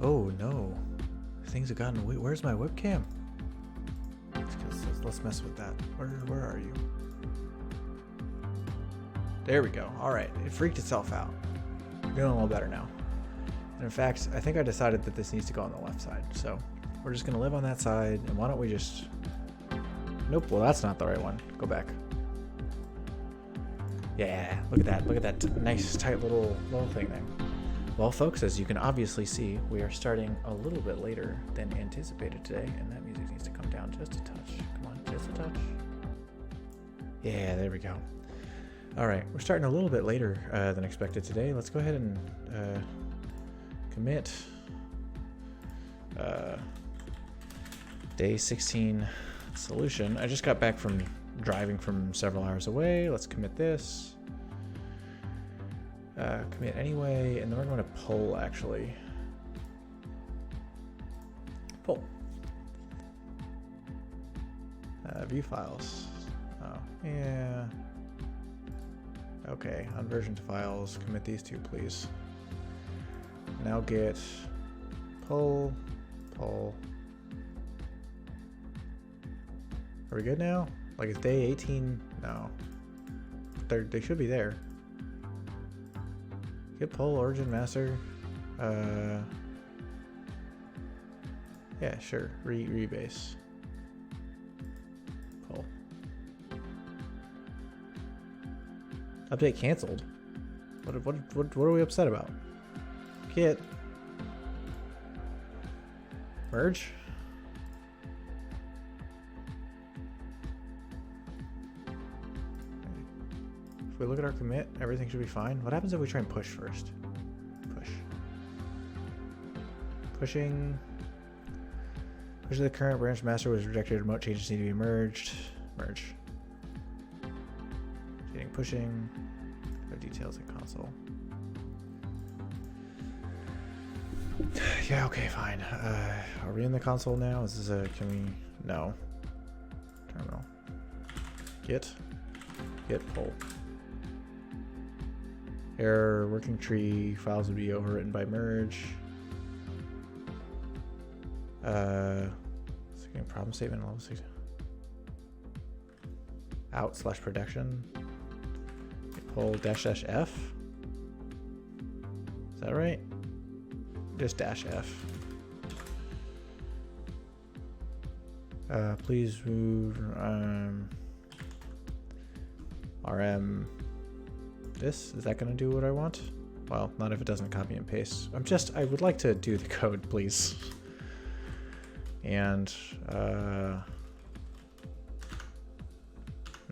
Oh no. Things have gotten weird. Where's my webcam? Let's mess with that. Where are you? There we go. Alright, it freaked itself out. We're doing a little better now. And in fact, I think I decided that this needs to go on the left side. So we're just gonna live on that side, and why don't we just... Nope, well that's not the right one. Go back. Yeah, look at that. Look at that nice tight little thing there. Well folks, as you can obviously see, we are starting a little bit later than anticipated today, and that music needs to come down just a touch. Come on, just a touch. Yeah, there we go. Alright, we're starting a little bit later than expected today. Let's go ahead and commit day 16 solution. I just got back from driving from several hours away. Let's commit this. Commit anyway, and then we're going to pull actually. Pull. View files. Oh, yeah. Okay, on version to files, commit these two, please. Now git pull. Are we good now? Like, it's day 18? No. They should be there. Git pull, origin, master. Yeah, sure. Rebase. Pull. Update canceled. What are we upset about? Git. Merge. If we look at our commit, everything should be fine. What happens if we try and push first? Push. Pushing. Push to the current branch master was rejected. Remote changes need to be merged. Merge. Getting pushing. No details in console. Yeah, okay, fine. Are we in the console now? Is this a, can we, no. Terminal. Git pull. Error, working tree, files would be overwritten by merge. Second problem statement, level 6. Out/production. Pull --F. Is that right? Just -F. Please move RM. This, is that going to do what I want? Well, not if it doesn't copy and paste. I would like to do the code, please. And,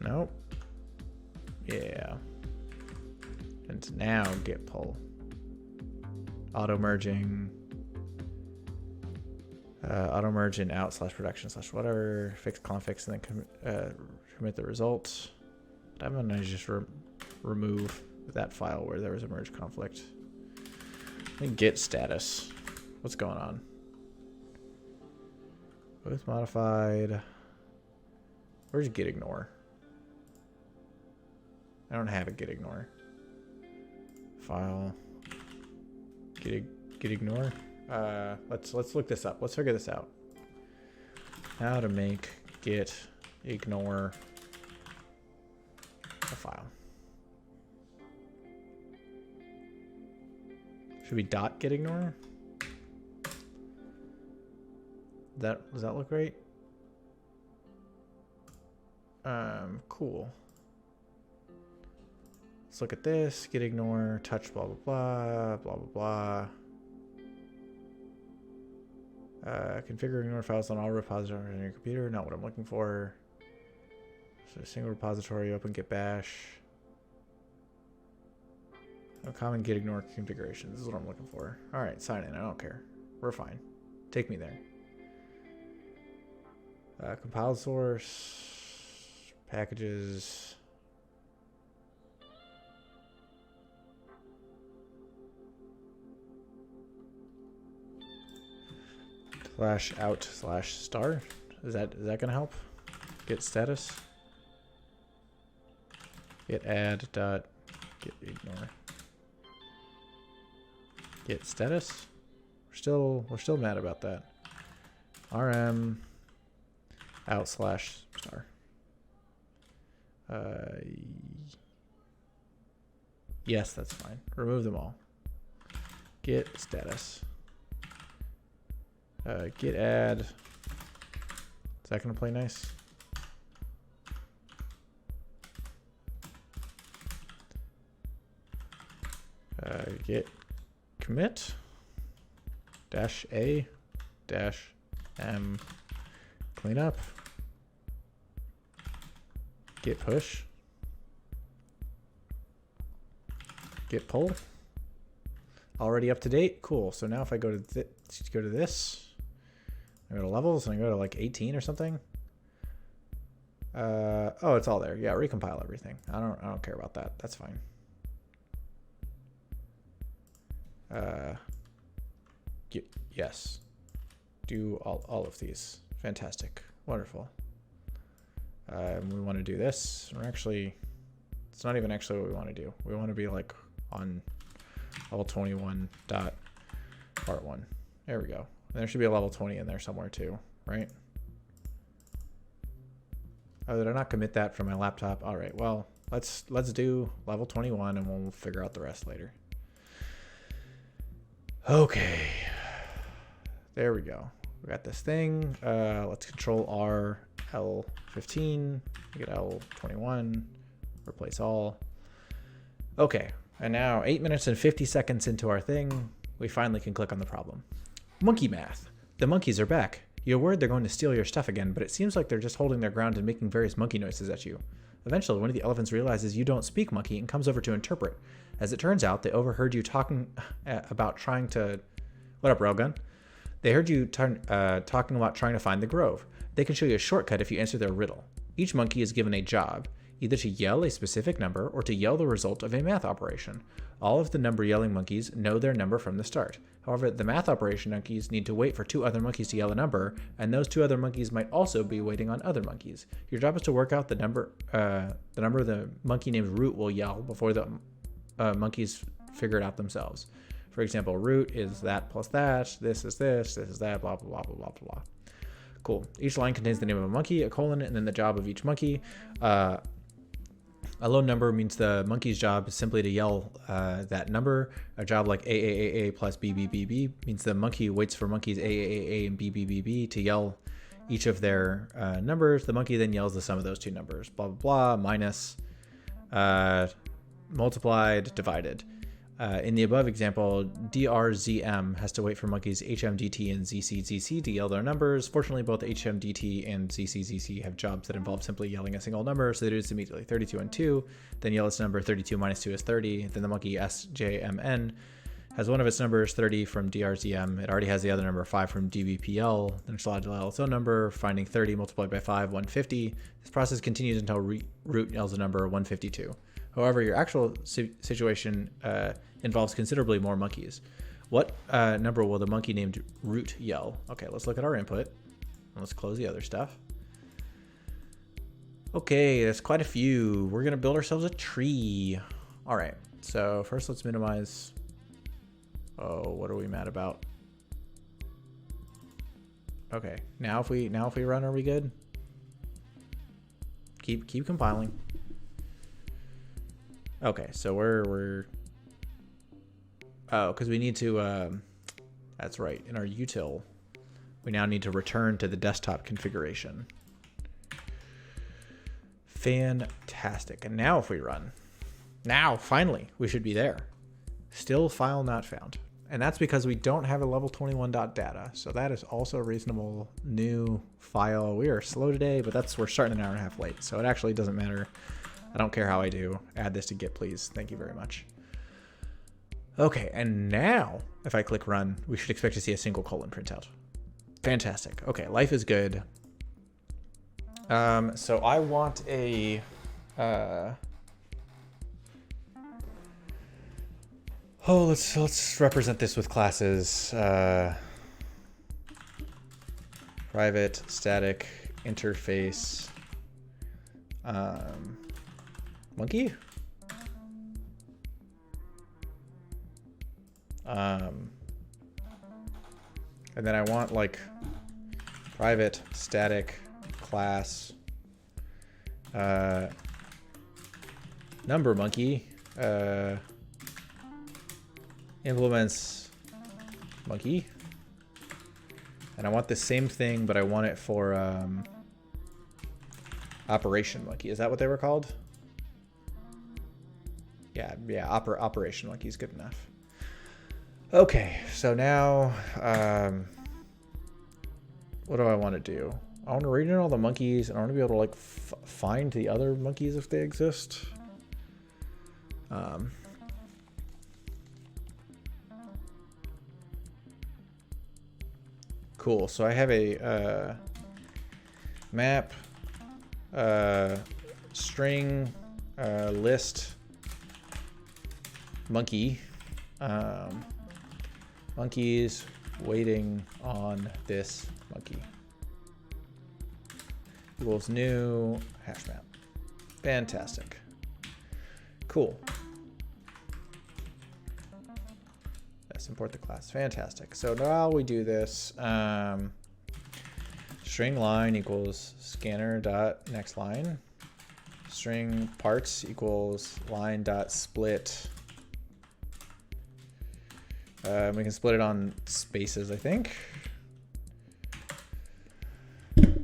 nope. Yeah. And now git pull. Auto merging. Auto merge in out/production/whatever. Fix conflicts and then commit the results. I'm going to just remove that file where there was a merge conflict. And git status. What's going on? Both modified. Where's git ignore? I don't have a git ignore. File. Git ignore. Let's look this up. Let's figure this out. How to make git ignore a file. Should be .git ignore? Does that look right? Cool. Let's look at this. Git ignore, touch blah blah blah, blah blah blah. Configure ignore files on all repositories on your computer. Not what I'm looking for. So single repository, open git bash. No common git ignore configuration. This is what I'm looking for. All right, sign in. I don't care. We're fine. Take me there. Compiled source, packages. /out/star. Is that gonna help? Git status. Git add dot git ignore. Git status. We're still mad about that. RM out slash star. Yes, that's fine. Remove them all. Get status. Get add. Is that gonna play nice? Get commit dash a dash m cleanup. Get push. Get pull. Already up to date. Cool. So now if I go to this, I go to levels and I go to like 18 or something. Oh, it's all there. Yeah, recompile everything. I don't care about that. That's fine. Yes. Do all of these. Fantastic. Wonderful. We want to do this. We're actually, it's not even actually what we want to do. We want to be like on level 21 dot part 1. There we go. And there should be a level 20 in there somewhere too, right? Oh, did I not commit that from my laptop? All right, well, let's do level 21 and we'll figure out the rest later. Okay. There we go. We got this thing. Let's control R L15. Get L21. Replace all. Okay. And now 8 minutes and 50 seconds into our thing, we finally can click on the problem. Monkey math. The monkeys are back. You're worried they're going to steal your stuff again, but it seems like they're just holding their ground and making various monkey noises at you. Eventually, one of the elephants realizes you don't speak monkey and comes over to interpret. As it turns out, they overheard you talking about trying to... What up, Railgun? They heard you talking about trying to find the grove. They can show you a shortcut if you answer their riddle. Each monkey is given a job, either to yell a specific number or to yell the result of a math operation. All of the number yelling monkeys know their number from the start. However, the math operation monkeys need to wait for 2 other monkeys to yell a number, and those 2 other monkeys might also be waiting on other monkeys. Your job is to work out the number the monkey named Root will yell before the monkeys figure it out themselves. For example, Root is that plus that, this is that, blah, blah, blah, blah, blah, blah. Cool. Each line contains the name of a monkey, a colon, and then the job of each monkey. A low number means the monkey's job is simply to yell that number. A job like A plus B means the monkey waits for monkeys A and B to yell each of their numbers. The monkey then yells the sum of those 2 numbers. Blah, blah, blah, minus, multiplied, divided. In the above example, DRZM has to wait for monkeys HMDT and ZCZC to yell their numbers. Fortunately, both HMDT and ZCZC have jobs that involve simply yelling a single number, so they do this immediately. 32 and 2, then yell its number. 32 minus 2 is 30. Then the monkey SJMN has one of its numbers, 30 from DRZM. It already has the other number, 5 from DBPL. Then it's allowed to yell its own number, finding 30 multiplied by 5, 150. This process continues until Root yells a number, 152. However, your actual situation involves considerably more monkeys. What number will the monkey named Root yell? Okay, let's look at our input. Let's close the other stuff. Okay, that's quite a few. We're going to build ourselves a tree. All right, so first let's minimize. Oh, what are we mad about? Okay, now if we run, are we good? Keep compiling. Okay, so we're oh, because we need to that's right, in our util we now need to return to the desktop configuration. Fantastic. And now if we run, now finally we should be there. Still file not found, and that's because we don't have a level 21.data, so that is also a reasonable new file. We are slow today, but we're starting an hour and a half late, so it actually doesn't matter. I don't care how I do. Add this to Git, please. Thank you very much. Okay, and now if I click run, we should expect to see a single colon printout. Fantastic. Okay, life is good. So I want a let's represent this with classes. Private static interface monkey. And then I want like private static class number monkey implements monkey. And I want the same thing, but I want it for operation monkey. Is that what they were called? Yeah, operation monkey is good enough. Okay, so now what do I want to do? I want to read in all the monkeys, and I want to be able to like find the other monkeys if they exist. Cool. So I have a map string list monkey monkeys waiting on this monkey equals new hash map. Fantastic. Cool. Let's import the class. Fantastic. So now we do this. String line equals scanner dot next line. String parts equals line dot split. We can split it on spaces, I think.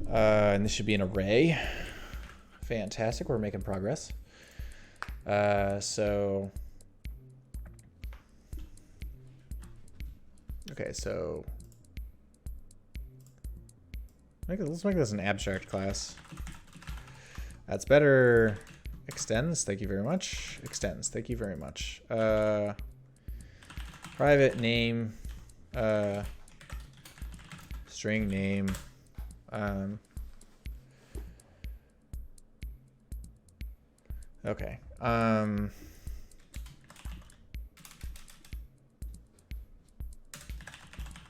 And this should be an array. Fantastic. We're making progress. So okay, so let's make this an abstract class. That's better. Extends, thank you very much. Extends, thank you very much. Private name, string name. Okay.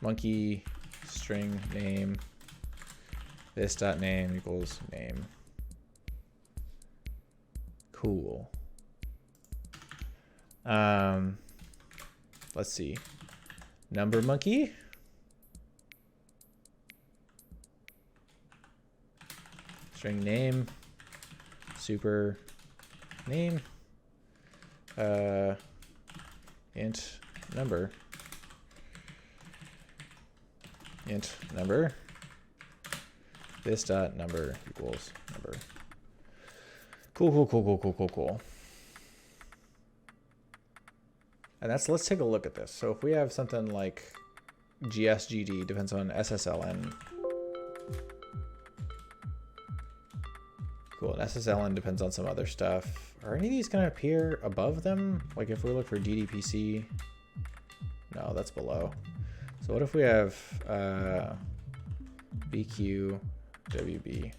Monkey string name. This dot name equals name. Cool. Let's see. Number monkey. String name. Super name. Int number. Int number. This dot number equals number. Cool. And let's take a look at this. So if we have something like GSGD depends on SSLN. Cool, and SSLN depends on some other stuff. Are any of these gonna appear above them? Like if we look for DDPC, no, that's below. So what if we have BQ, WB?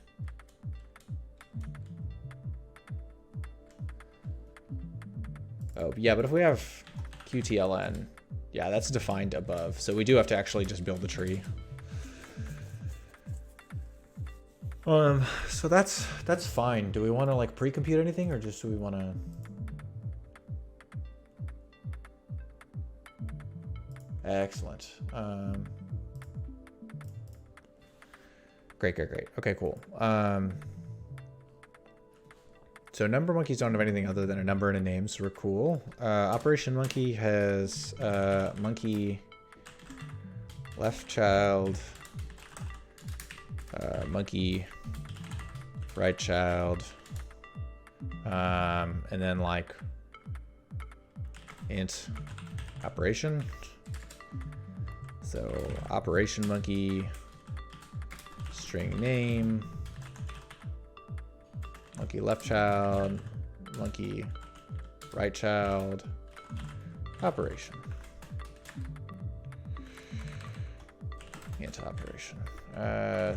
Oh, yeah, but if we have QTLN, yeah, that's defined above. So we do have to actually just build the tree. So that's fine. Do we want to like pre-compute anything, or just do we want to? Excellent. Great. Okay, cool. So number monkeys don't have anything other than a number and a name, so we're cool. Operation monkey has monkey left child, monkey right child, and then like int operation. So operation monkey string name. Monkey left child, monkey right child, operation. Int operation.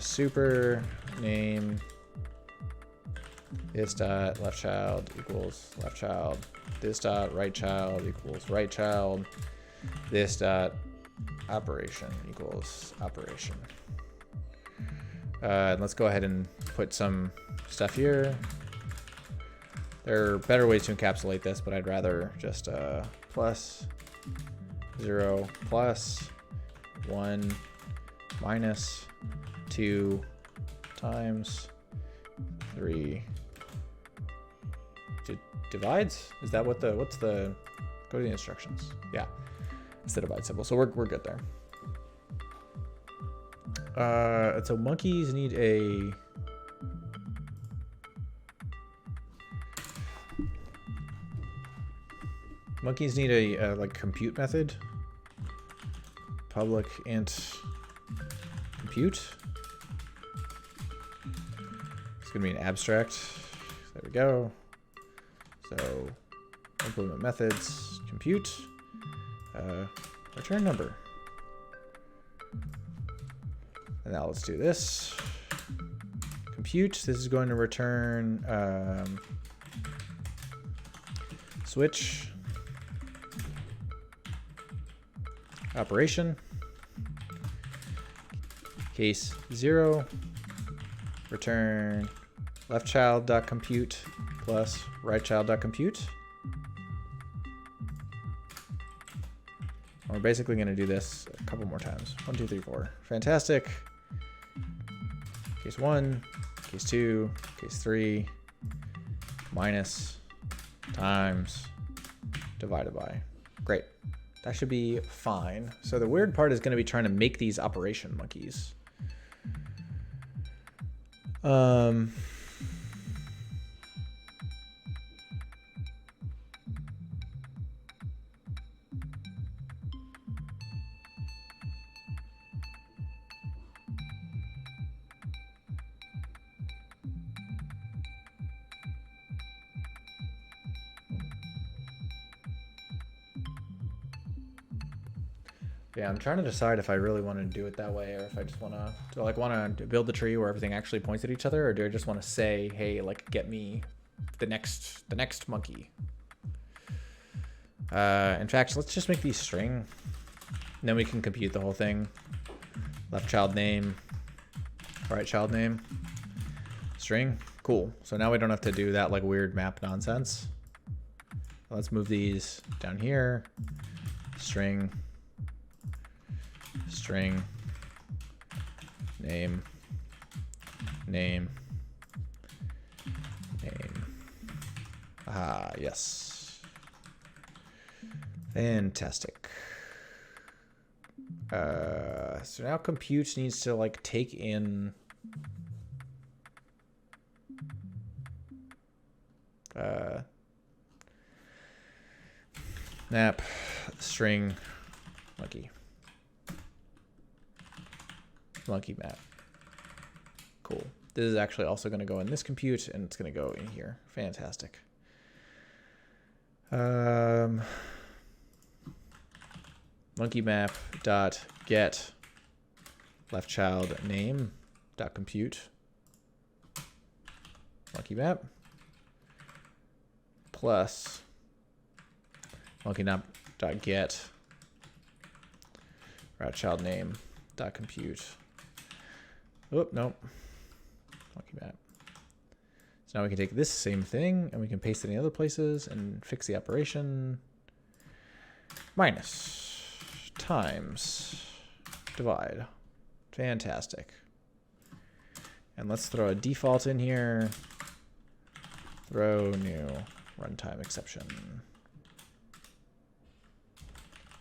Super name this dot left child equals left child. This dot right child equals right child. This dot operation equals operation. And let's go ahead and put some stuff here. There are better ways to encapsulate this, but I'd rather just plus 0 plus 1 minus 2 times 3 divides. Is that what what's the, go to the instructions. Yeah, it's the divide symbol. So we're good there. So monkeys need a like compute method. Public int compute. It's gonna be an abstract. There we go. So implement methods, compute, return number. And now let's do this. Compute, this is going to return switch operation. Case 0, return left child.compute plus right child.compute. We're basically going to do this a couple more times. 1, 2, 3, 4. Fantastic. Case 1, case 2, case 3, minus, times, divided by. Great. That should be fine. So the weird part is going to be trying to make these operation monkeys. Yeah, I'm trying to decide if I really want to do it that way, or if I just want to build the tree where everything actually points at each other, or do I just want to say, hey, like, get me the next monkey. In fact, let's just make these string, and then we can compute the whole thing. Left child name, right child name, string. Cool. So now we don't have to do that like weird map nonsense. Let's move these down here. String. String, name, name, name. Ah, yes. Fantastic. So now compute needs to like take in map string monkey. Monkey map. Cool. This is actually also going to go in this compute, and it's going to go in here. Fantastic. Monkey map dot get left child name dot compute monkey map plus monkey map dot get right child name dot compute. Oh, nope. Monkey map. So now we can take this same thing and we can paste it in other places and fix the operation. Minus, times, divide. Fantastic. And let's throw a default in here. Throw new runtime exception.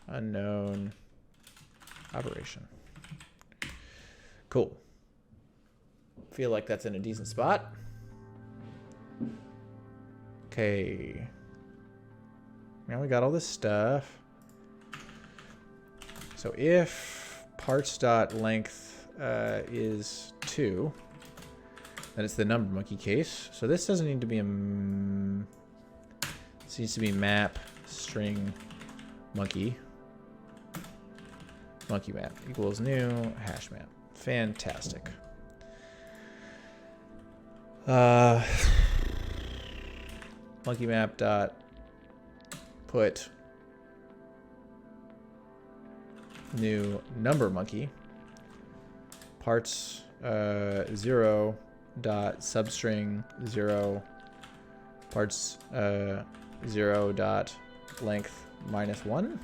Unknown operation. Cool. Feel like that's in a decent spot. Okay. Now we got all this stuff. So if parts.length is 2, then it's the number monkey case. So this doesn't need to be this needs to be map string monkey. Monkey map equals new hash map. Fantastic. Monkey map dot put new number monkey parts 0 dot substring 0 parts 0 dot length -1. Is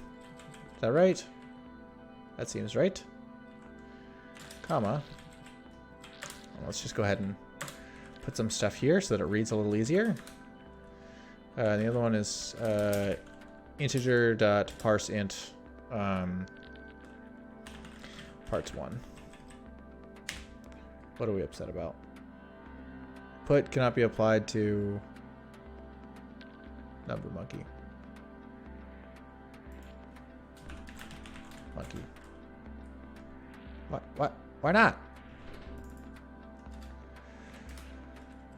that right? That seems right. comma. Let's just go ahead and put some stuff here so that it reads a little easier. The other one is integer.parseInt parts1. What are we upset about? Put cannot be applied to number monkey. Monkey. What? Why not?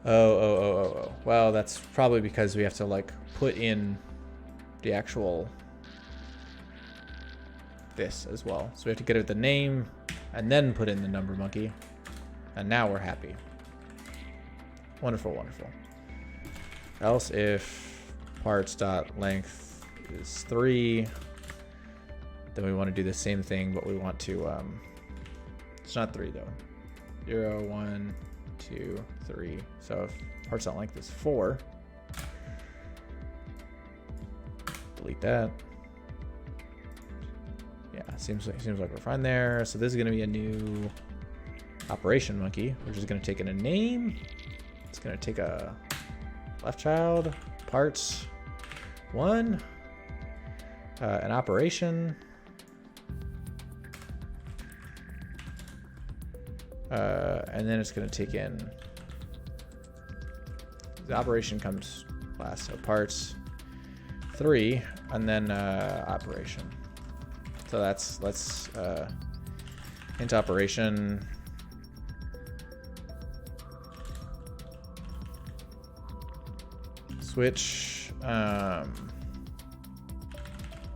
Oh. Well, that's probably because we have to like put in the actual this as well. So we have to get it the name and then put in the number monkey. And now we're happy. Wonderful, wonderful. Else if parts.length is 3, then we want to do the same thing, but we want to it's not 3 though. 0, 1, 2, 3. So if parts.length is 4, delete that. Yeah, seems like we're fine there. So this is going to be a new operation monkey. We're just going to take in a name. It's going to take a left child, parts 1, an operation, and then it's going to take in the operation comes last, so parts 3, and then operation. So let's int operation switch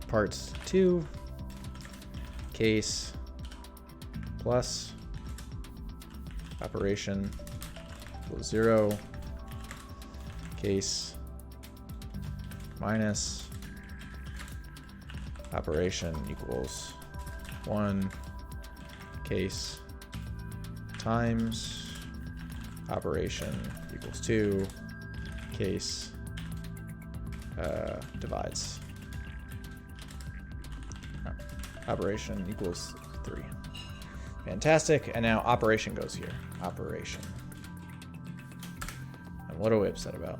parts 2 case plus operation equals 0 case minus operation equals 1 case times operation equals 2 case divides operation equals 3. Fantastic. And now operation goes here. Operation. And what are we upset about?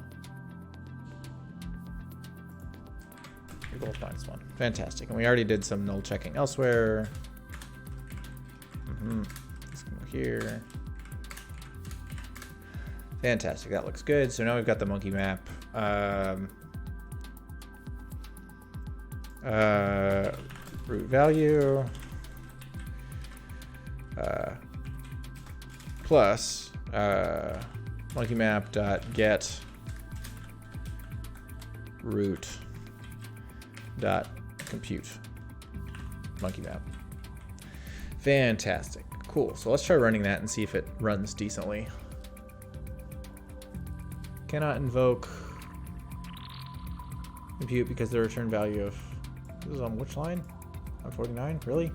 Equals -1. Fantastic. And we already did some null checking elsewhere. Let's go here. Fantastic. That looks good. So now we've got the monkey map. Root value plus monkey map dot get root dot compute monkey map. Fantastic. Cool. So let's try running that and see if it runs decently. Cannot invoke compute because the return value of this is on which line? On 49? Really?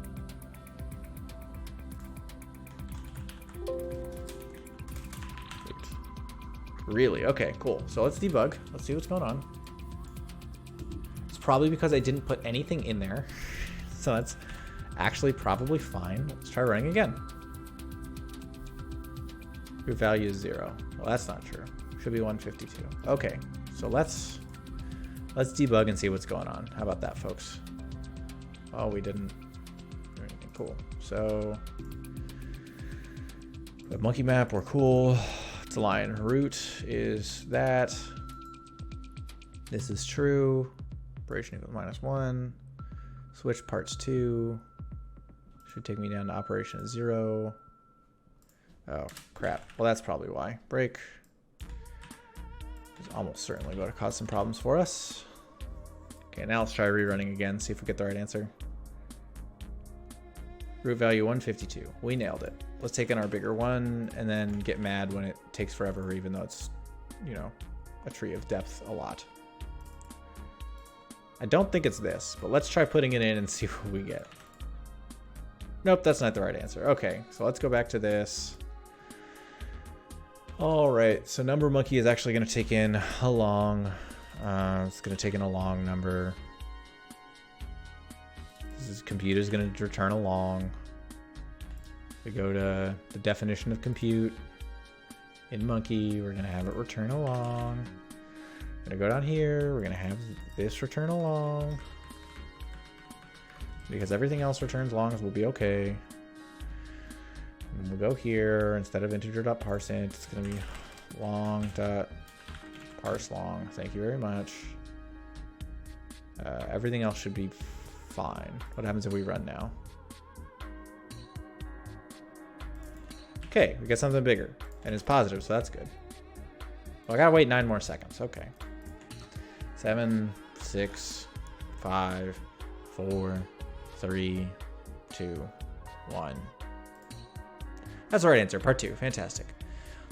Really? Okay, cool. So let's debug. Let's see what's going on. It's probably because I didn't put anything in there. So that's actually probably fine. Let's try running again. Root value is 0. Well, that's not true. Should be 152. Okay, so let's debug and see what's going on. How about that, folks? Oh, we didn't do anything. Cool. So the monkey map, we're cool. It's a line. Root is that. This is true. Operation equals -1. Switch parts 2. Should take me down to operation 0. Oh, crap. Well, that's probably why. Break. Is almost certainly going to cause some problems for us. Okay, now let's try rerunning again, see if we get the right answer. Root value 152. We nailed it. Let's take in our bigger one and then get mad when it takes forever, even though it's, you know, a tree of depth a lot. I don't think it's this, but let's try putting it in and see what we get. Nope, that's not the right answer. Okay, so let's go back to this. All right, so number monkey is actually going to take in a long. It's going to take in a long number. This computer is going to return a long. We go to the definition of compute. In monkey, we're gonna have it return along. We're gonna go down here, we're gonna have this return along. Because everything else returns longs will be okay. And we'll go here, instead of integer.parseInt, it's gonna be long.parseLong. Thank you very much. Everything else should be fine. What happens if we run now? Okay, we get something bigger. And it's positive, so that's good. Well, I gotta wait 9 more seconds. Okay. 7, 6, 5, 4, 3, 2, 1. That's the right answer. Part 2. Fantastic.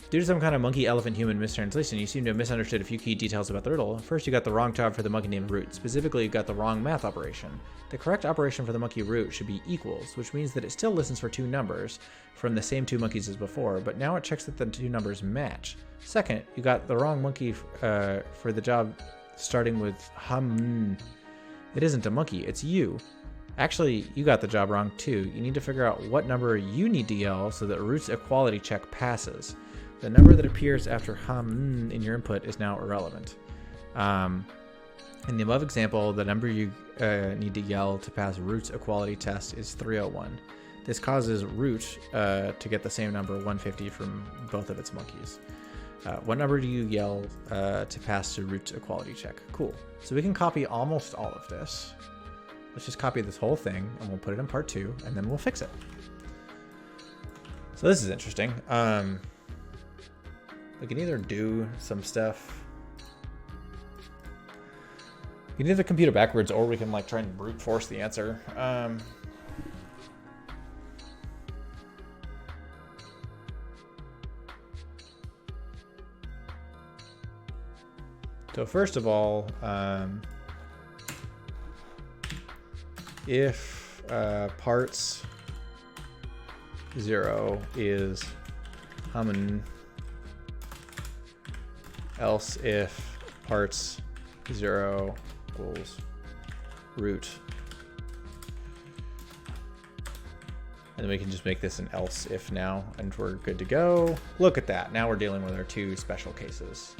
Due to some kind of monkey, elephant, human mistranslation, you seem to have misunderstood a few key details about the riddle. First, you got the wrong job for the monkey named root. Specifically, you got the wrong math operation. The correct operation for the monkey root should be equals, which means that it still listens for 2 numbers from the same 2 monkeys as before, but now it checks that the 2 numbers match. Second, you got the wrong monkey for the job starting with hum. It isn't a monkey, it's you. Actually, you got the job wrong too. You need to figure out what number you need to yell so that root's equality check passes. The number that appears after hum in your input is now irrelevant. In the above example, the number you need to yell to pass root's equality test is 301. This causes root to get the same number, 150, from both of its monkeys. What number do you yell to pass the root's equality check? Cool. So we can copy almost all of this. Let's just copy this whole thing, and we'll put it in part 2, and then we'll fix it. So this is interesting. We can either do some stuff. We can either compute it backwards, or we can like try and brute force the answer. So first of all, if parts 0 is humming, else if parts 0 equals root. And then we can just make this an else if now, and we're good to go. Look at that. Now we're dealing with our 2 special cases.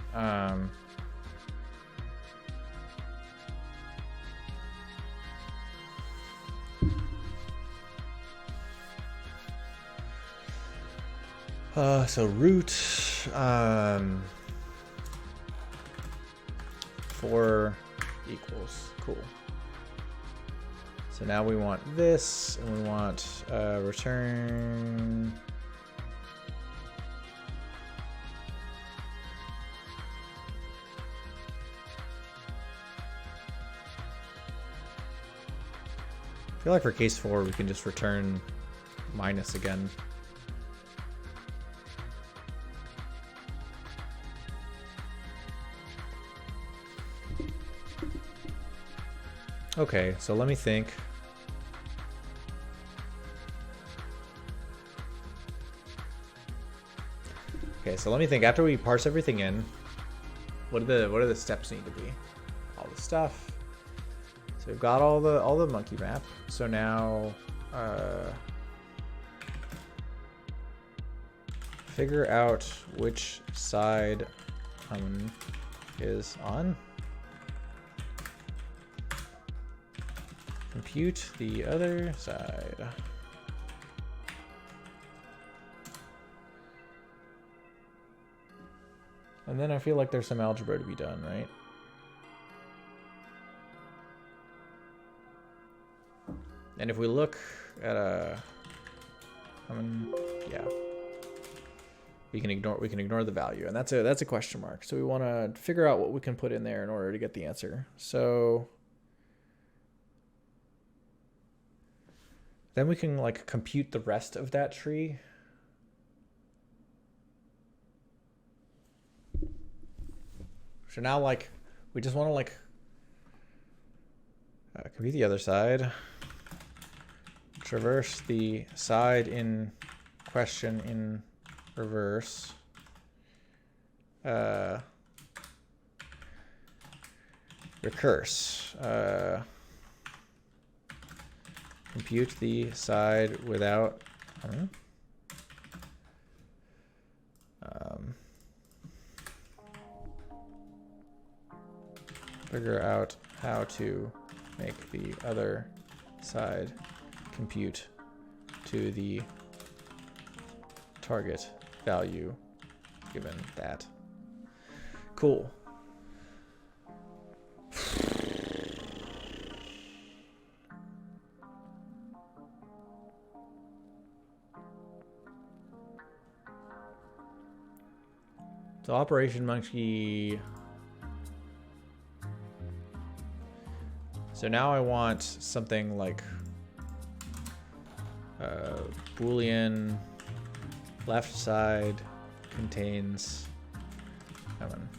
So root 4 equals. Cool. So now we want this, and we want return. I feel like for case 4, we can just return minus again. Okay, so let me think. Okay, so let me think. After we parse everything in, what do the steps need to be? All the stuff. So we've got all the monkey map. So now figure out which side is on. Compute the other side. And then I feel like there's some algebra to be done, right? And if we look at yeah, we can ignore the value, and that's a question mark. So we want to figure out what we can put in there in order to get the answer. So then we can like compute the rest of that tree. So now like we just want to like compute the other side, traverse the side in question in reverse, recurse, compute the side without figure out how to make the other side compute to the target value given that. Cool. So Operation Monkey. So now I want something like Boolean left side contains, come on.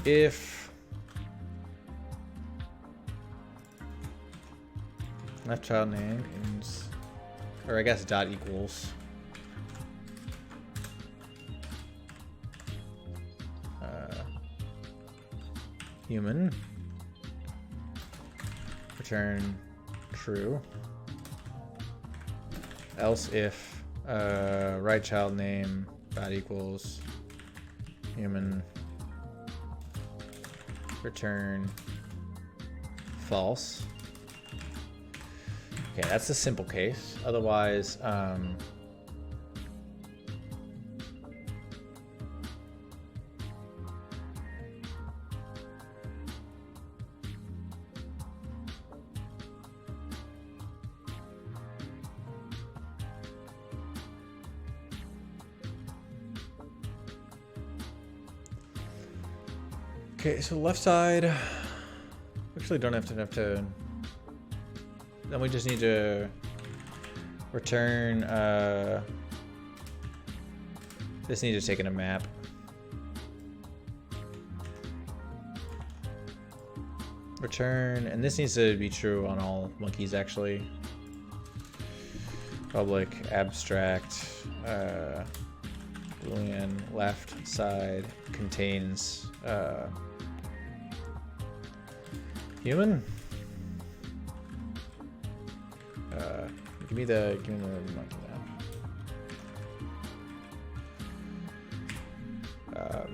If left child name is, or I guess dot equals human, return true, else if right child name dot equals human, return false. Okay, that's the simple case. Otherwise, okay, so left side, actually don't have to, then we just need to return, this needs to take in a map. Return, and this needs to be true on all monkeys actually. Public abstract, Boolean left side contains, human. Give me the monkey now.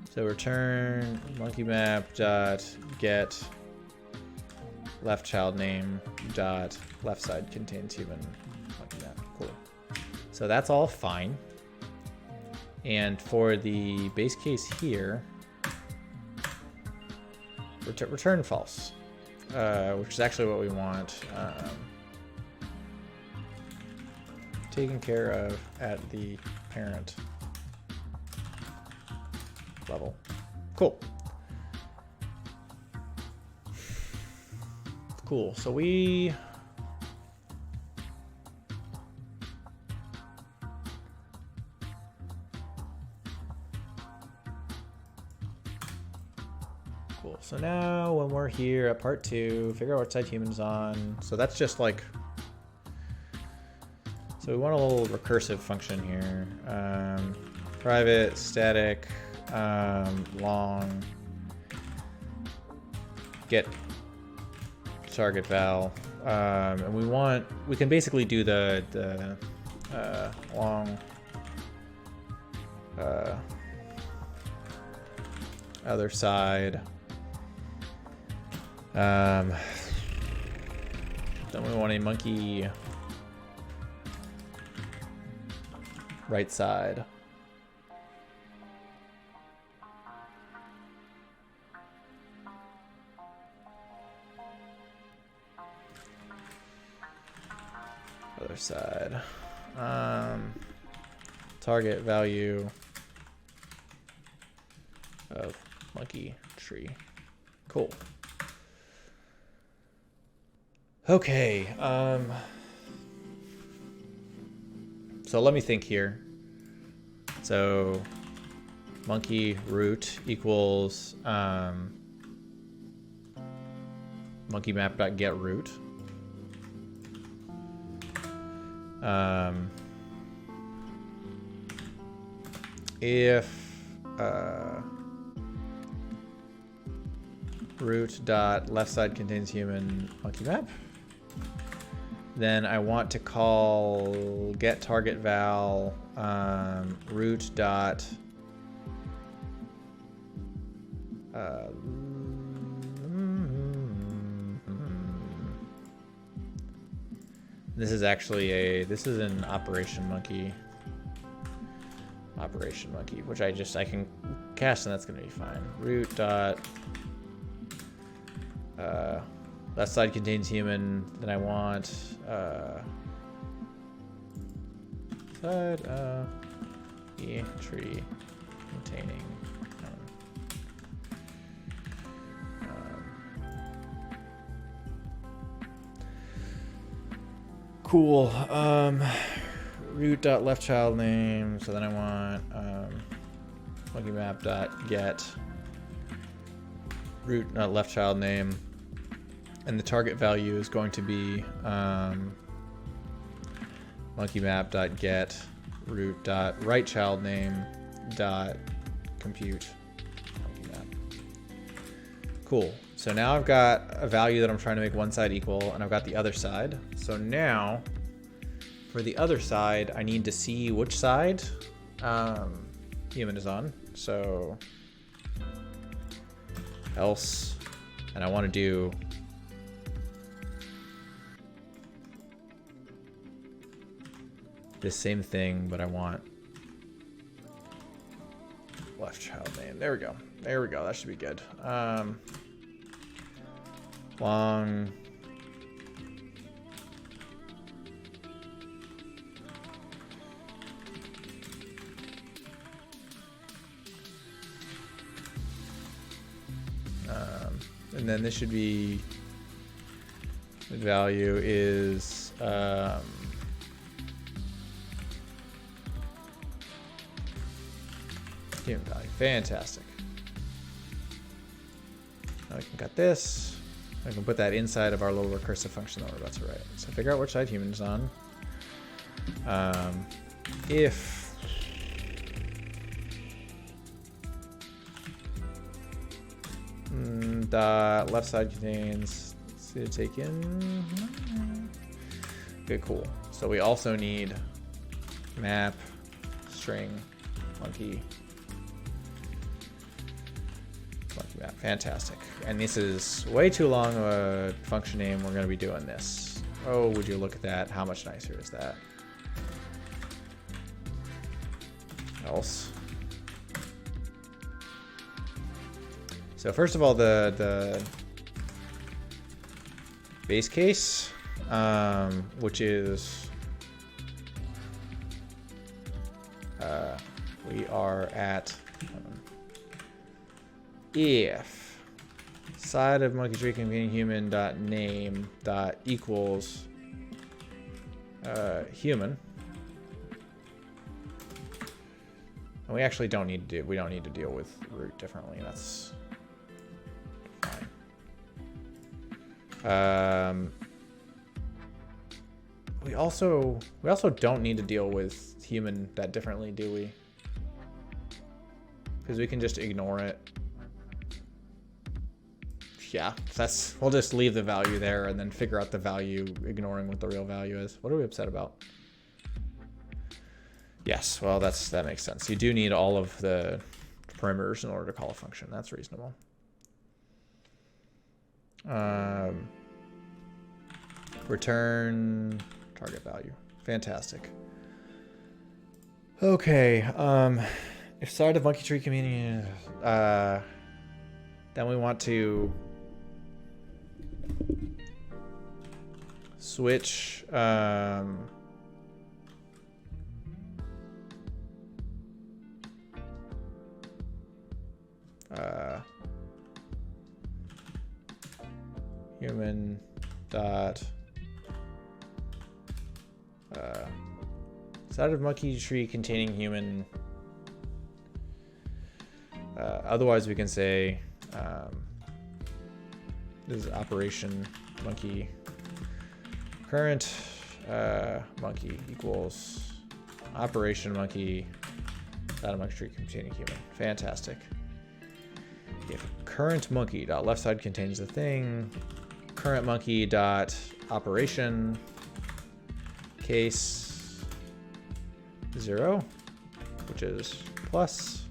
So return monkey map dot get left child name dot left side contains human monkey map. Cool. So that's all fine. And for the base case here, return false, which is actually what we want. Taken care of at the parent level. Cool. Cool. So we so now when we're here at part 2, figure out what side human's on. So that's just like, so we want a little recursive function here. Private static long get target val, and we can basically do the long other side. Then we want a monkey right side. Other side. Target value of monkey tree. Cool. Okay, so let me think here. So monkey root equals monkey map.get root. If root dot left side contains human monkey map, Then I want to call get target val root dot this is actually this is an operation monkey, which I can cast, and that's gonna be fine. Root dot left side contains human. Then I want side tree containing cool. Root dot left child name. So then I want monkey map dot get root dot left child name, and the target value is going to be monkey map dot get root dot right child name dot compute monkey map. Cool. So now I've got a value that I'm trying to make one side equal, and I've got the other side. So now for the other side, I need to see which side human is on. So else, and I want to do this same thing, but I want left child name. There we go. There we go. That should be good. Long and then this should be the value is human value. Fantastic. Now we can cut this. I can put that inside of our little recursive function that we're about to write. So figure out which side human is on. If the left side contains to take in. Okay, cool. So we also need map string monkey map. Fantastic. And this is way too long of a function name. We're going to be doing this. Oh, would you look at that? How much nicer is that? Else. So first of all, the base case, which is we are at if side of monkey tree containing human dot name dot equals human, and we actually don't need to deal with root differently. That's fine. We also don't need to deal with human that differently, do we? Because we can just ignore it. Yeah, we'll just leave the value there and then figure out the value ignoring what the real value is. What are we upset about? Yes, well, that makes sense. You do need all of the parameters in order to call a function. That's reasonable. Return target value. Fantastic. Okay. If side of monkey tree community, then we want to switch human dot side of monkey tree containing human. Otherwise we can say this is operation monkey current monkey equals operation monkey side of monkey tree containing human. Fantastic. If current monkey dot left side contains the thing, current monkey dot operation case 0, which is plus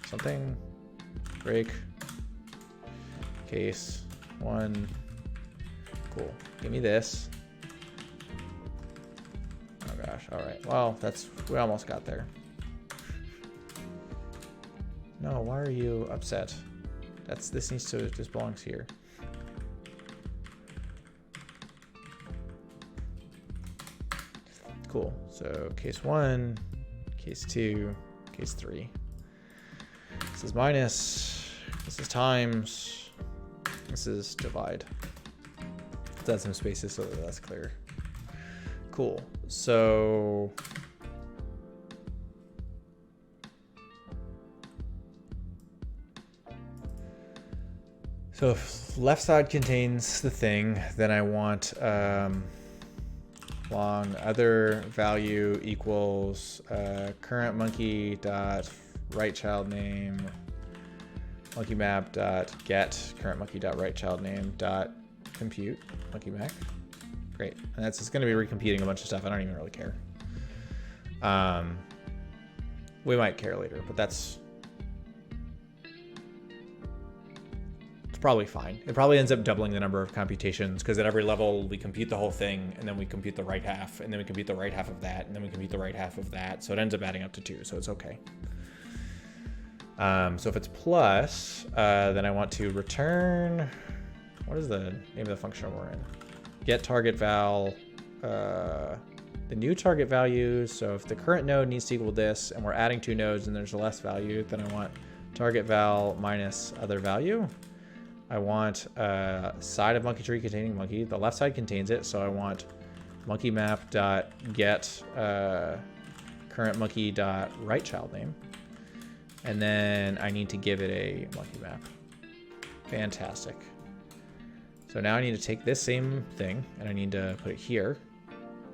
something, break, case 1, cool. Give me this. Oh gosh, all right. Well, we almost got there. No, why are you upset? This belongs here. Cool. So case 1, case 2, case 3. This is minus, this is times, this is divide. Let's add some spaces so that that's clear. Cool. So if left side contains the thing, then I want long other value equals current monkey dot right child name monkey map dot get current monkey dot right child name dot compute monkey map. Great, and that's just going to be recomputing a bunch of stuff. I don't even really care. We might care later, but it's probably fine. It probably ends up doubling the number of computations because at every level we compute the whole thing and then we compute the right half and then we compute the right half of that and then we compute the right half of that. So it ends up adding up to 2, so it's okay. So if it's plus, then I want to return, what is the name of the function we're in? Get target val, the new target values. So if the current node needs to equal this and we're adding 2 nodes and there's a less value, then I want target val minus other value. I want side of monkey tree containing monkey. The left side contains it, so I want monkey map dot get current monkey dot right child name, and then I need to give it a monkey map. Fantastic. So now I need to take this same thing and I need to put it here,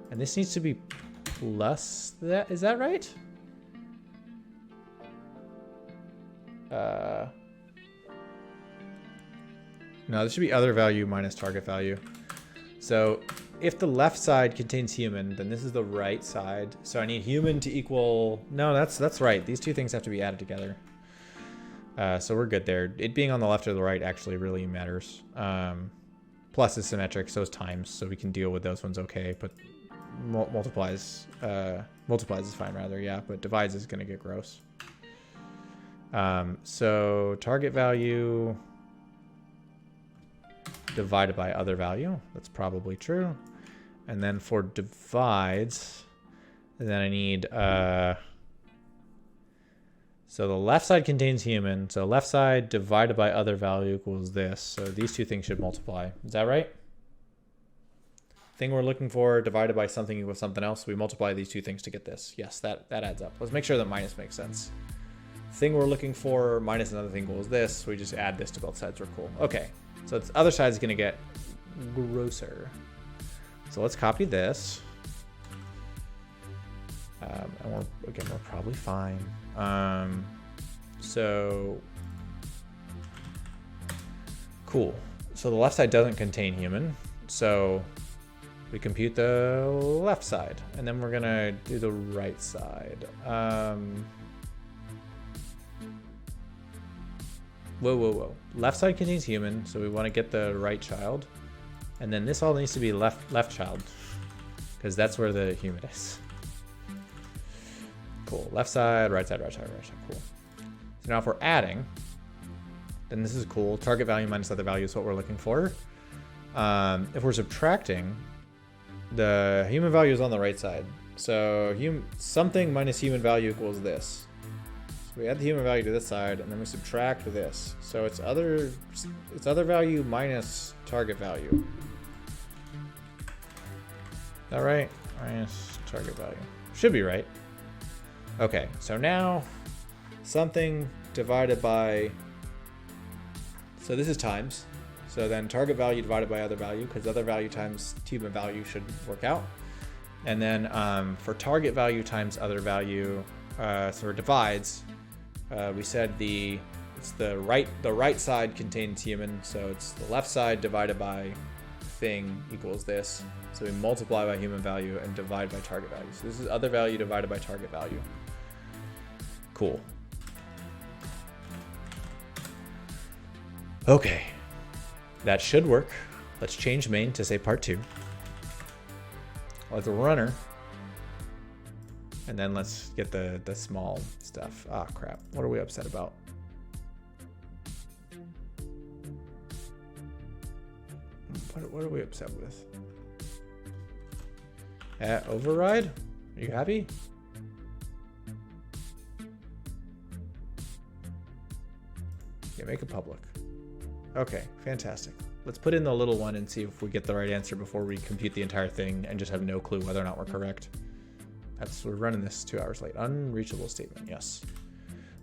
and this needs to be plus that. Is that right? No, this should be other value minus target value. So if the left side contains human, then this is the right side. So I need human to equal, no, that's right. These two things have to be added together. So we're good there. It being on the left or the right actually really matters. Plus is symmetric, so is times, so we can deal with those ones okay, but multiplies is fine rather, yeah, but divides is gonna get gross. So target value divided by other value, that's probably true. And then for divides, then I need, so the left side contains human, so left side divided by other value equals this. So these two things should multiply. Is that right? Thing we're looking for divided by something equals something else. We multiply these two things to get this. Yes, that adds up. Let's make sure that minus makes sense. Thing we're looking for minus another thing equals this. We just add this to both sides. We're cool. Okay. So the other side is going to get grosser. So let's copy this. And we're probably fine. So cool. So the left side doesn't contain human. So we compute the left side, and then we're going to do the right side. Whoa. Left side contains human, so we want to get the right child. And then this all needs to be left child, because that's where the human is. Cool. Left side, right side, right side, right side. Cool. So now if we're adding, then this is cool. Target value minus other value is what we're looking for. If we're subtracting, the human value is on the right side. So something minus human value equals this. We add the human value to this side, and then we subtract this. So it's other value minus target value. Is that right? Minus target value. Should be right. Okay, so now something divided by, so this is times. So then target value divided by other value, because other value times human value should work out. And then for target value times other value, so for divides, we said the right side contains human, so it's the left side divided by thing equals this. So we multiply by human value and divide by target value. So this is other value divided by target value. Cool. Okay, that should work. Let's change main to say part 2. Let's runner. And then let's get the small stuff. Ah, crap. What are we upset about? What are we upset with? Override? Are you happy? Yeah, make it public. Okay, fantastic. Let's put in the little one and see if we get the right answer before we compute the entire thing and just have no clue whether or not we're correct. We're running this 2 hours late. Unreachable statement, yes.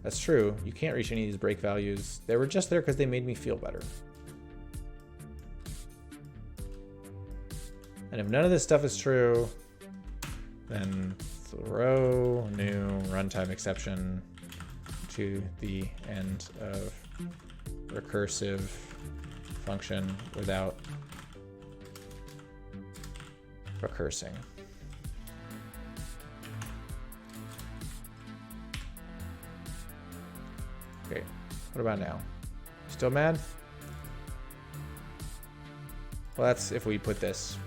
That's true. You can't reach any of these break values. They were just there because they made me feel better. And if none of this stuff is true, then throw new runtime exception to the end of recursive function without recursing. Okay, what about now? Still mad? Well, that's if we put this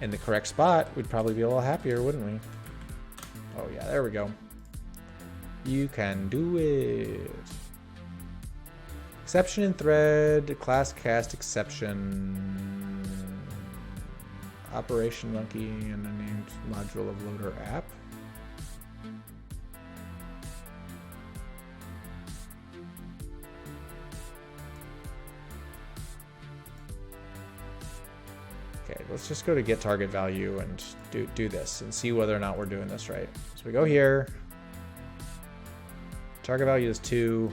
in the correct spot, we'd probably be a little happier, wouldn't we? Oh yeah, there we go. You can do it. Exception in thread, class cast exception, operation monkey, and a named module of loader app. Okay, let's just go to get target value and do this and see whether or not we're doing this right. So we go here. Target value is 2.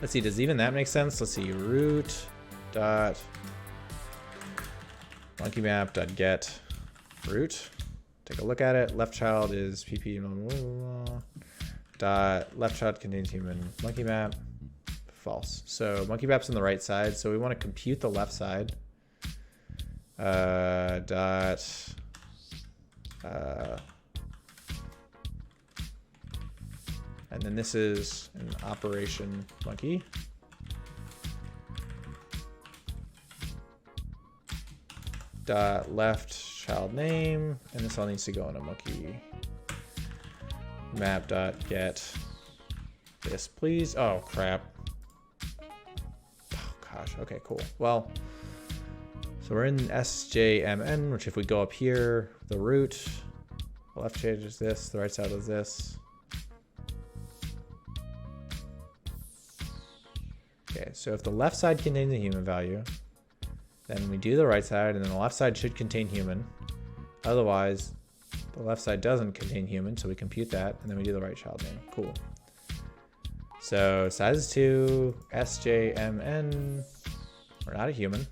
Let's see, does even that make sense? Let's see, root dot monkey map dot get root. Take a look at it. Left child is pp blah, blah, blah, dot left child contains human monkey map. False. So monkey map's on the right side, so we want to compute the left side. And then this is an operation monkey. Dot left child name, and this all needs to go in a monkey map dot get this, please. Oh crap. Oh gosh. Okay, cool. Well, so we're in SJMN, which if we go up here, the root, the left side is this, the right side is this. Okay, so if the left side contains a human value, then we do the right side, and then the left side should contain human. Otherwise, the left side doesn't contain human, so we compute that, and then we do the right child name. Cool. So size is 2, SJMN, we're not a human.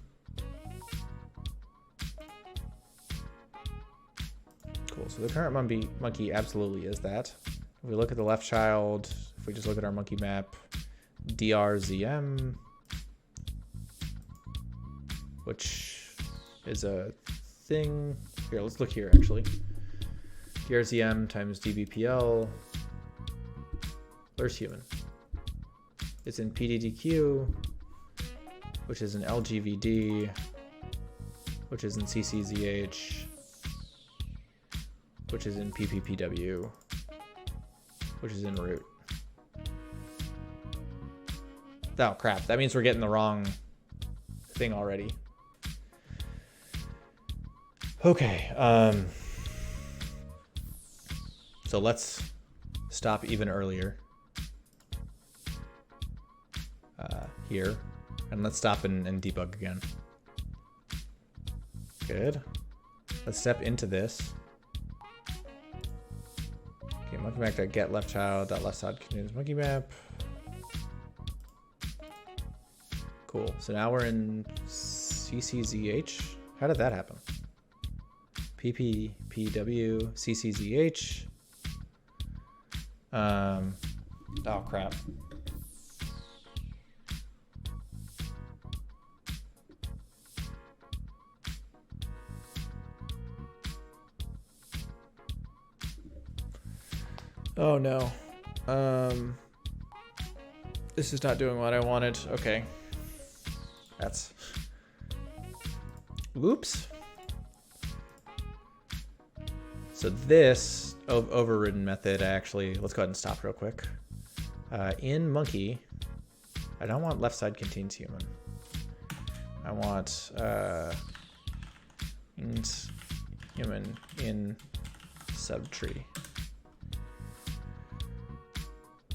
Cool, so the current monkey absolutely is that. If we look at the left child, if we just look at our monkey map, DRZM, which is a thing. Here, let's look here actually. DRZM times DBPL. Where's human? It's in PDDQ, which is in LGVD, which is in CCZH, which is in PPPW, which is in root. Oh crap, that means we're getting the wrong thing already. Okay, so let's stop even earlier here, and let's stop and debug again. Good. Let's step into this. Okay, monkey map get left child left side contains monkey map. Cool. So now we're in CCZH. How did that happen? PPPW CCZH. Oh crap. Oh no. This is not doing what I wanted. Okay. That's... Oops. So this overridden method actually, let's go ahead and stop real quick. In monkey, I don't want left side contains human. I want human in subtree.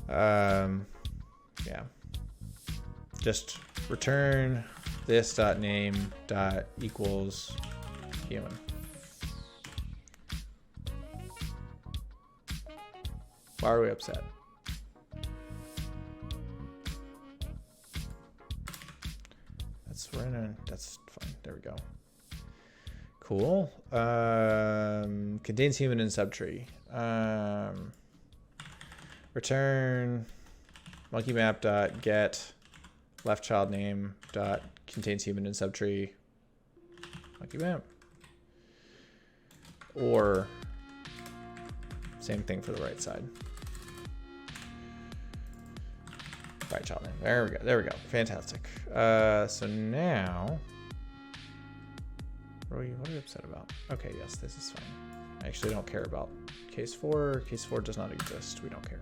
Yeah. Just return this dot name dot equals human. Why are we upset? That's fine. There we go. Cool. Contains human in subtree. Return monkey map dot get left child name dot contains human in subtree monkey map. Or same thing for the right side. Right child name. There we go. There we go. Fantastic. So now, what are we upset about? Okay, yes, this is fine. I actually don't care about case 4. Case 4 does not exist. We don't care.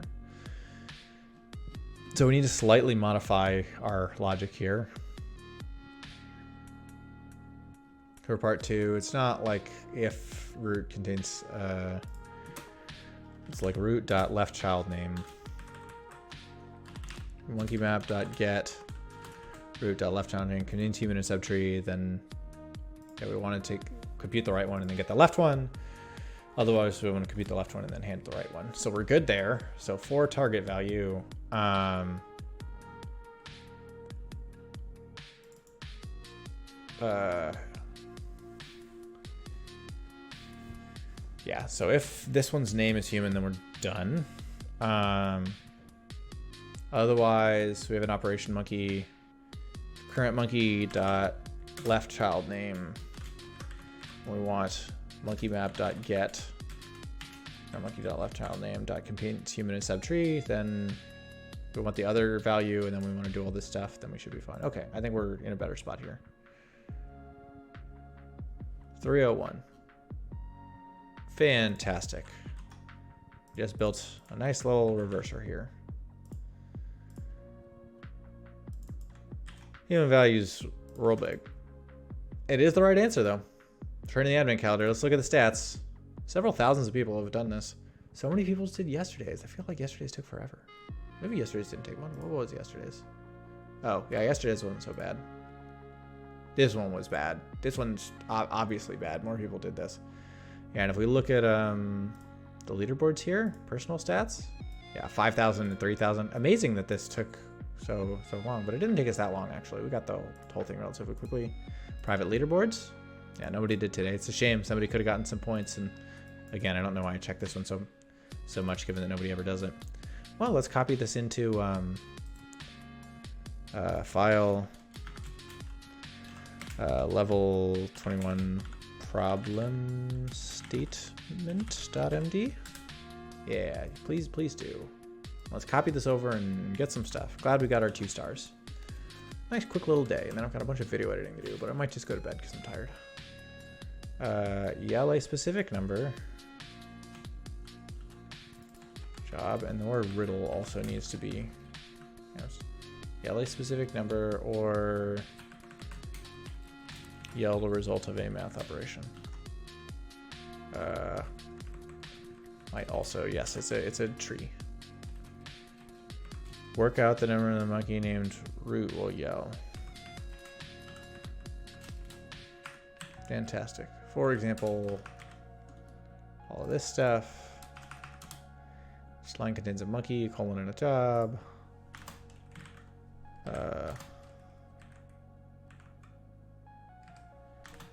So we need to slightly modify our logic here. For part 2, it's not like if root contains, it's like root dot left child name. Monkey map dot get root dot left child name contains human in subtree. Then we want to compute the right one and then get the left one. Otherwise, we want to compute the left one and then hand the right one. So we're good there. So for target value, yeah. So if this one's name is human, then we're done. Otherwise, we have an operation monkey, current monkey dot left child name. We want monkey map dot get monkey dot left child name dot compute human in subtree. Then we want the other value, and then we want to do all this stuff. Then we should be fine. Okay, I think we're in a better spot here. 301. Fantastic. Just built a nice little reverser here. Human values real big. It is the right answer though. Turn in the advent calendar. Let's look at the stats. Several thousands of people have done this. So many people did yesterday's. I feel like yesterday's took forever. Maybe yesterday's didn't take one. What was yesterday's? Oh yeah, yesterday's wasn't so bad. This one was bad. This one's obviously bad. More people did this. Yeah, and if we look at the leaderboards here, personal stats, yeah, 5,000 and 3,000. Amazing that this took so long, but it didn't take us that long actually. We got the whole thing relatively quickly. Private leaderboards, yeah, nobody did today. It's a shame. Somebody could have gotten some points, and again, I don't know why I checked this one so much, given that nobody ever does it. Well, let's copy this into file level 21 problem statement.md. Yeah, please do. Let's copy this over and get some stuff. Glad we got our 2 stars. Nice quick little day, and then I've got a bunch of video editing to do, but I might just go to bed because I'm tired. ELA specific number. Job, and the word riddle also needs to be, yes, ELA specific number or yell the result of a math operation. Might also, yes, it's a tree. Work out the number of the monkey named root will yell. Fantastic. For example, all of this stuff. This line contains a monkey, colon, and a job.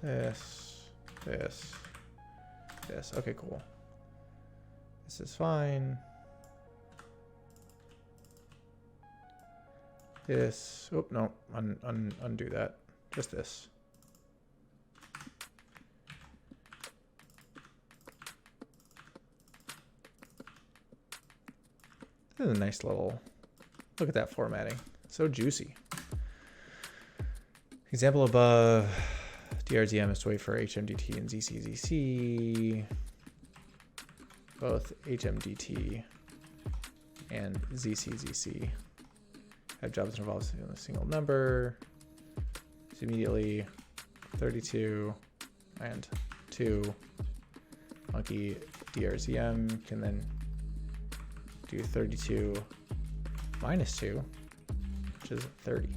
This. Okay, cool. This is fine. This. Oh, no. Undo that. Just this. This is a nice little, look at that formatting. So juicy. Example above, DRZM is to wait for HMDT and ZCZC. Both HMDT and ZCZC have jobs involved in a single number. So immediately 32 and 2 monkey DRZM can then do 32 minus 2, which is 30.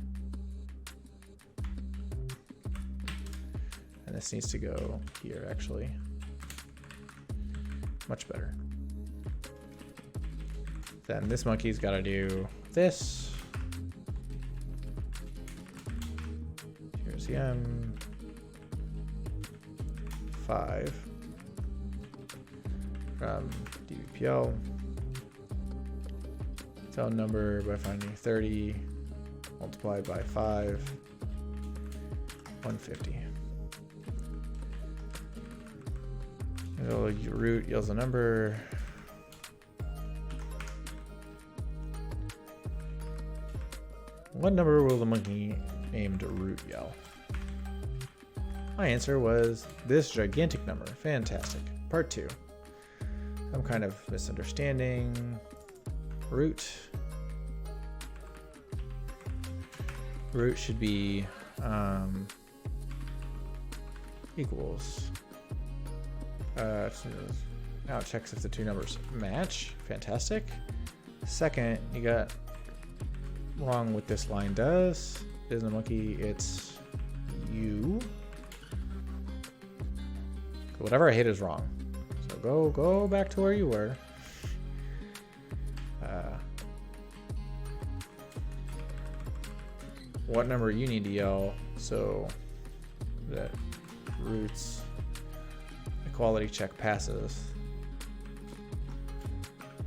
And this needs to go here, actually. Much better. Then this monkey's got to do this. Here's the M. 5 from DBPL. Zone number by finding 30 multiplied by 5, 150. And root yields a number. What number will the monkey named root yell? My answer was this gigantic number. Fantastic. Part 2. Some kind of misunderstanding. Root should be equals. Now it checks if the two numbers match. Fantastic. Second, you got wrong what this line does. Isn't a monkey, it's you. Whatever I hit is wrong. So go back to where you were. What number you need to yell so that root's equality check passes.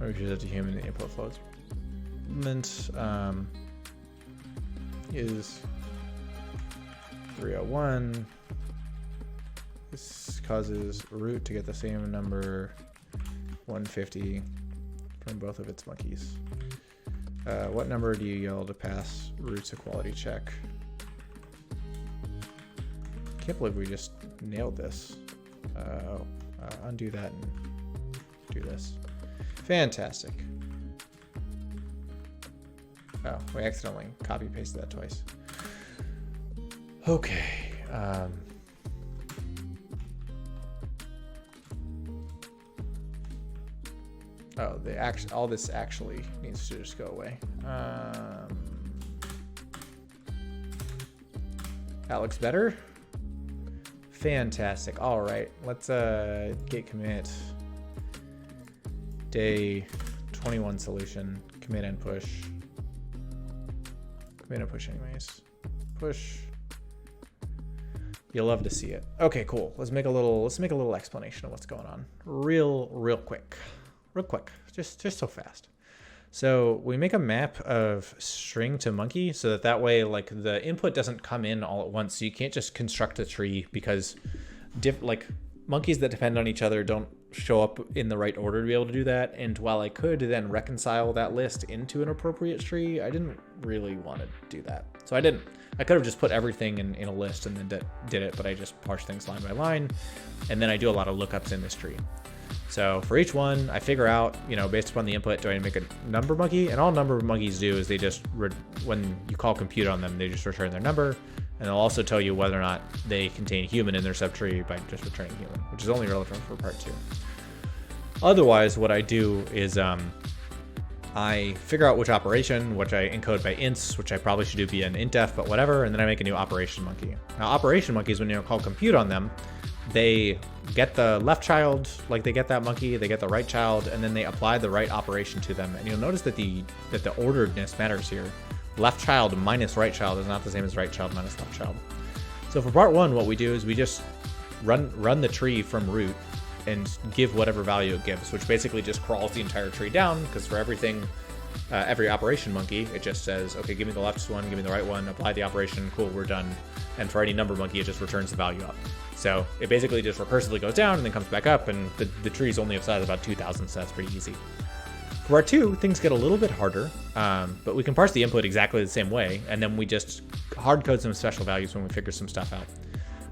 Or we should to human input flows. Movement is 301. This causes root to get the same number 150 from both of its monkeys. What number do you yell to pass root's equality check? Can't believe we just nailed this. Undo that and do this. Fantastic. Oh, we accidentally copy pasted that twice. Okay. Oh, all this actually needs to just go away. That looks better. Fantastic. All right, let's git commit day 21 solution. Commit and push. Commit and push anyways. Push. You'll love to see it. Okay, cool. Let's make a little explanation of what's going on. Real quick. Real quick, just so fast. So we make a map of string to monkey so that way like the input doesn't come in all at once. So you can't just construct a tree because like monkeys that depend on each other don't show up in the right order to be able to do that. And while I could then reconcile that list into an appropriate tree, I didn't really want to do that. So I didn't. I could have just put everything in a list and then did it, but I just parse things line by line. And then I do a lot of lookups in this tree. So for each one, I figure out, based upon the input, do I make a number monkey? And all number monkeys do is they just, when you call compute on them, they just return their number. And they'll also tell you whether or not they contain human in their subtree by just returning human, which is only relevant for part 2. Otherwise, what I do is I figure out which operation, which I encode by ints, which I probably should do via an intdef, but whatever, and then I make a new operation monkey. Now, operation monkeys, when you call compute on them, they get the left child, like they get that monkey, they get the right child, and then they apply the right operation to them. And you'll notice that the orderedness matters here. Left child minus right child is not the same as right child minus left child. So for part 1, what we do is we just run the tree from root and give whatever value it gives, which basically just crawls the entire tree down, because for everything, every operation monkey, it just says, okay, give me the left one, give me the right one, apply the operation, cool, we're done. And for any number monkey, it just returns the value up. So it basically just recursively goes down and then comes back up, and the tree is only of size about 2,000, so that's pretty easy. For part 2, things get a little bit harder, but we can parse the input exactly the same way, and then we just hard code some special values when we figure some stuff out.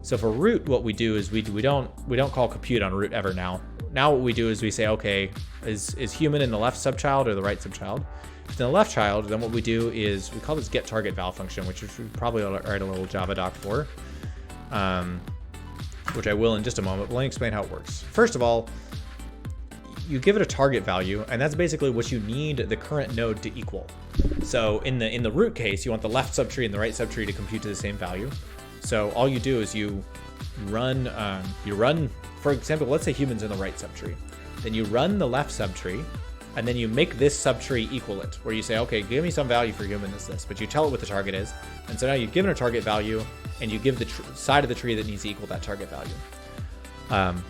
So for root, what we do is we don't call compute on root ever now. Now what we do is we say, okay, is human in the left subchild or the right subchild? If it's in the left child, then what we do is we call this get target val function, which we probably write a little Java doc for, which I will in just a moment. But let me explain how it works. First of all, you give it a target value, and that's basically what you need the current node to equal. So in the root case, you want the left subtree and the right subtree to compute to the same value. So all you do is you run, for example, let's say human's in the right subtree. Then you run the left subtree, and then you make this subtree equal it, where you say, okay, give me some value for human is this, but you tell it what the target is. And so now you've given a target value, and you give the side of the tree that needs to equal that target value.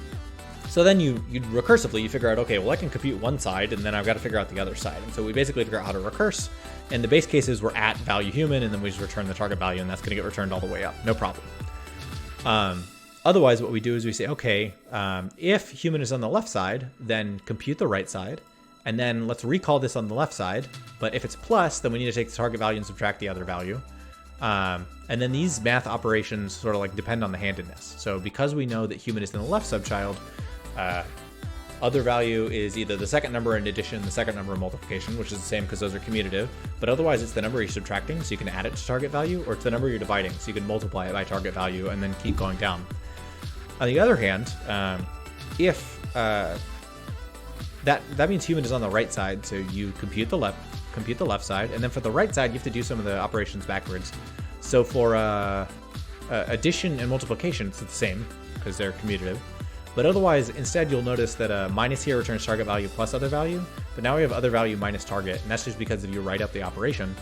So then you recursively, you figure out, okay, well, I can compute one side, and then I've got to figure out the other side. And so we basically figure out how to recurse. And the base case is we're at value human, and then we just return the target value, and that's going to get returned all the way up. No problem. Otherwise, what we do is we say, okay, if human is on the left side, then compute the right side. And then let's recall this on the left side. But if it's plus, then we need to take the target value and subtract the other value. And then these math operations sort of like depend on the handedness. So because we know that human is in the left subchild, other value is either the second number in addition, the second number in multiplication, which is the same because those are commutative, but otherwise it's the number you're subtracting, so you can add it to target value, or it's the number you're dividing, so you can multiply it by target value and then keep going down. On the other hand, if that means human is on the right side, so you compute the left side, and then for the right side you have to do some of the operations backwards. So for addition and multiplication, it's the same because they're commutative. But otherwise, instead, you'll notice that minus here returns target value plus other value. But now we have other value minus target, and that's just because if you write up the operation,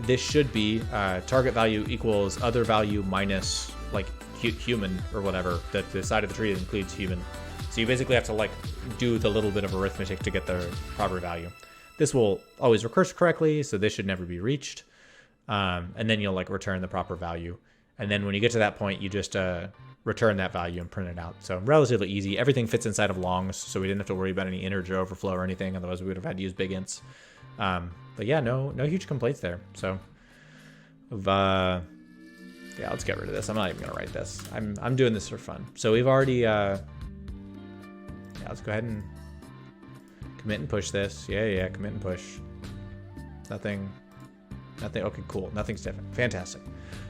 this should be target value equals other value minus like human or whatever, the side of the tree that includes human. So you basically have to like do the little bit of arithmetic to get the proper value. This will always recurse correctly, so this should never be reached. And then you'll like return the proper value. And then when you get to that point, you just return that value and print it out. So relatively easy. Everything fits inside of longs, so we didn't have to worry about any integer overflow or anything. Otherwise, we would have had to use big ints. But yeah, no huge complaints there. So, yeah, let's get rid of this. I'm not even gonna write this. I'm doing this for fun. So we've already, yeah, let's go ahead and commit and push this. Yeah, commit and push. Nothing. Okay, cool. Nothing's different. Fantastic.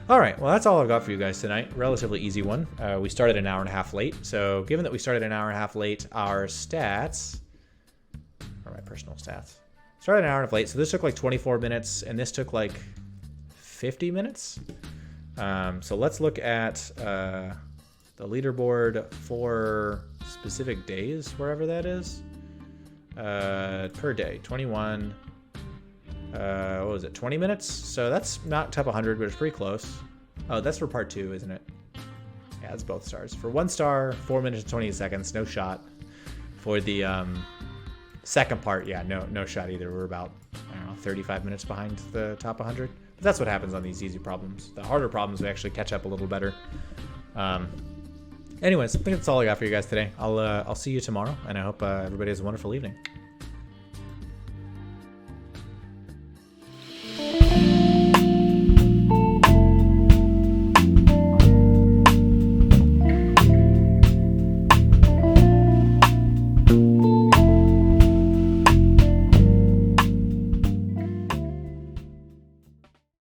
All right, well, that's all I've got for you guys tonight. Relatively easy one. We started an hour and a half late. So given that we started an hour and a half late, our stats, or my personal stats, started an hour and a half late. So this took like 24 minutes, and this took like 50 minutes. So let's look at the leaderboard for specific days, wherever that is. Per day, 21. What was it, 20 minutes? So that's not top 100, but it's pretty close. Oh, that's for part 2, isn't it? Yeah, it's both stars. For 1 star, 4 minutes and 28 seconds, no shot. For the second part, yeah, no shot either. We're about, I don't know, 35 minutes behind the top 100. But that's what happens on these easy problems. The harder problems, we actually catch up a little better. Anyways, I think that's all I got for you guys today. I'll see you tomorrow, and I hope everybody has a wonderful evening.